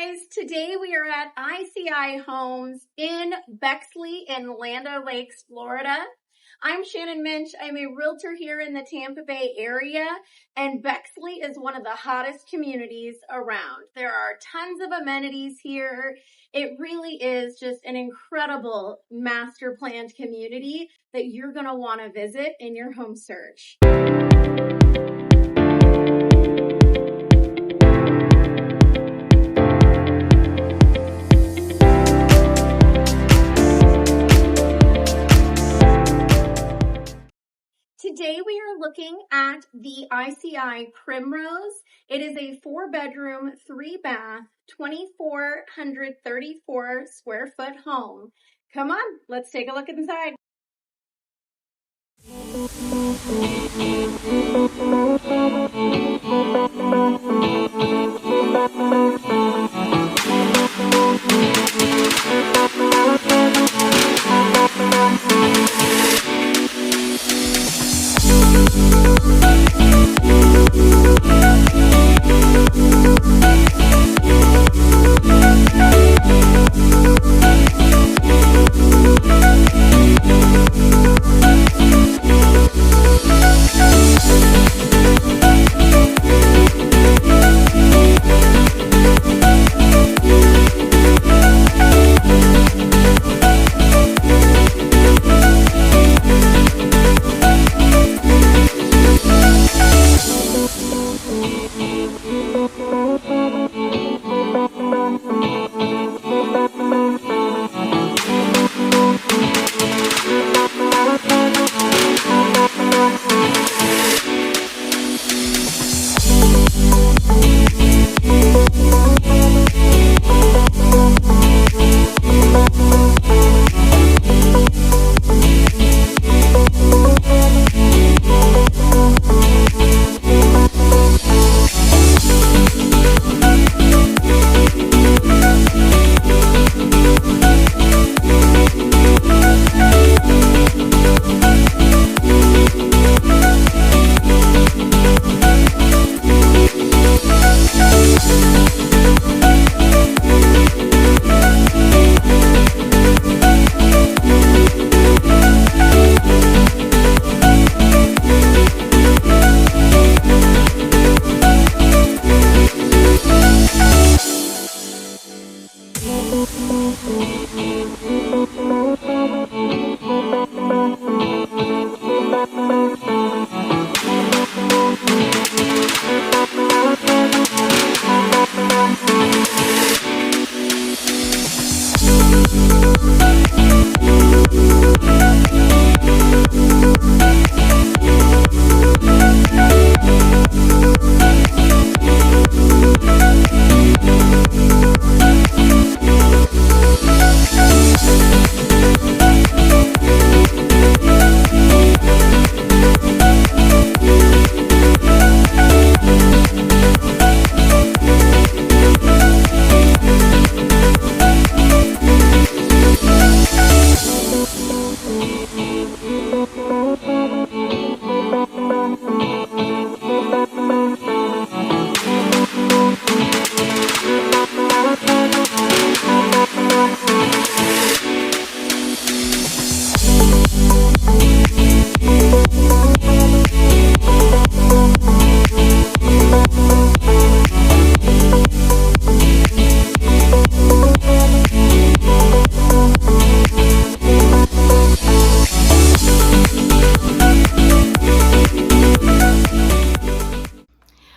guys, today we are at ICI Homes in Bexley in Land O'Lakes, Florida. I'm Shannon Minsch. I'm a realtor here in the Tampa Bay area, and Bexley is one of the hottest communities around. There are tons of amenities here. It really is just an incredible master planned community that you're going to want to visit in your home search. Today we are looking at the ICI Primrose. It is a 4-bedroom, 3-bath, 2,434 square foot home. Come on, let's take a look inside.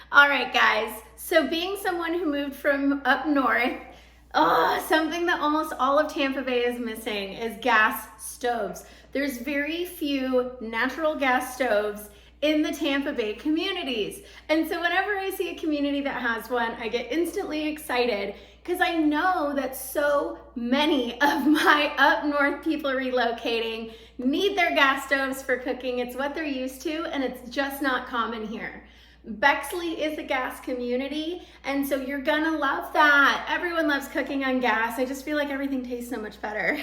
All right, guys, so being someone who moved from up north, something that almost all of Tampa Bay is missing is gas stoves. There's very few natural gas stoves in the Tampa Bay communities. And so whenever I see a community that has one, I get instantly excited because I know that so many of my up north people relocating need their gas stoves for cooking. It's what they're used to, and it's just not common here. Bexley is a gas community, and so you're gonna love that. Everyone loves cooking on gas. I just feel like everything tastes so much better.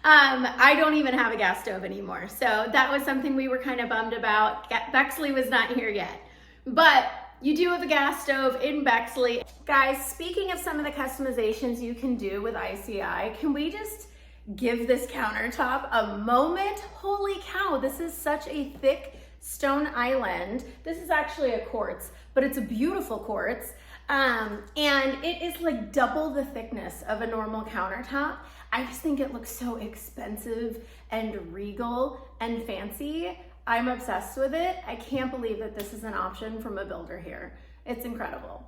I don't even have a gas stove anymore, so that was something we were kind of bummed about. Bexley was not here yet. But you do have a gas stove in Bexley. Guys, speaking of some of the customizations you can do with ICI, can we just give this countertop a moment? Holy cow, this is such a thick stone island. This is actually a quartz, but it's a beautiful quartz. And it is like double the thickness of a normal countertop. I just think it looks so expensive and regal and fancy. I'm obsessed with it. I can't believe that this is an option from a builder here. It's incredible.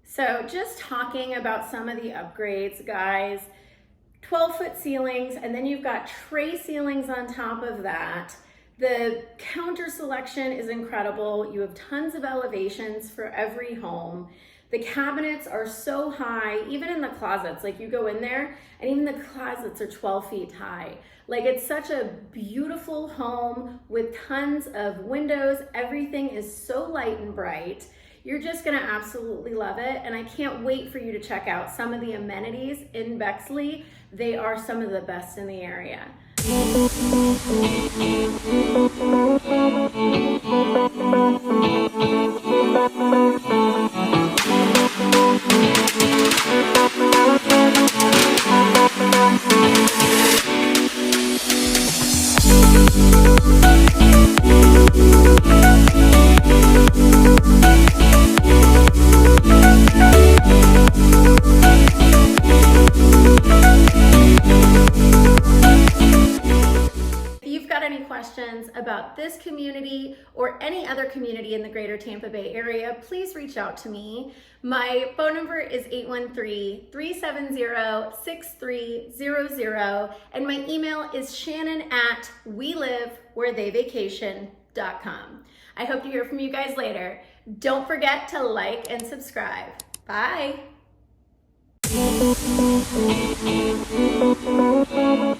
So just talking about some of the upgrades, guys, 12-foot ceilings, and then you've got tray ceilings on top of that. The counter selection is incredible. You have tons of elevations for every home. The cabinets are so high, even in the closets, like you go in there and even the closets are 12 feet high. Like, it's such a beautiful home with tons of windows. Everything is so light and bright. You're just gonna absolutely love it. And I can't wait for you to check out some of the amenities in Bexley. They are some of the best in the area. About this community or any other community in the greater Tampa Bay area, please reach out to me. My phone number is 813-370-6300 and my email is shannon@welivewheretheyvacation.com. I hope to hear from you guys later. Don't forget to like and subscribe. Bye. Bye.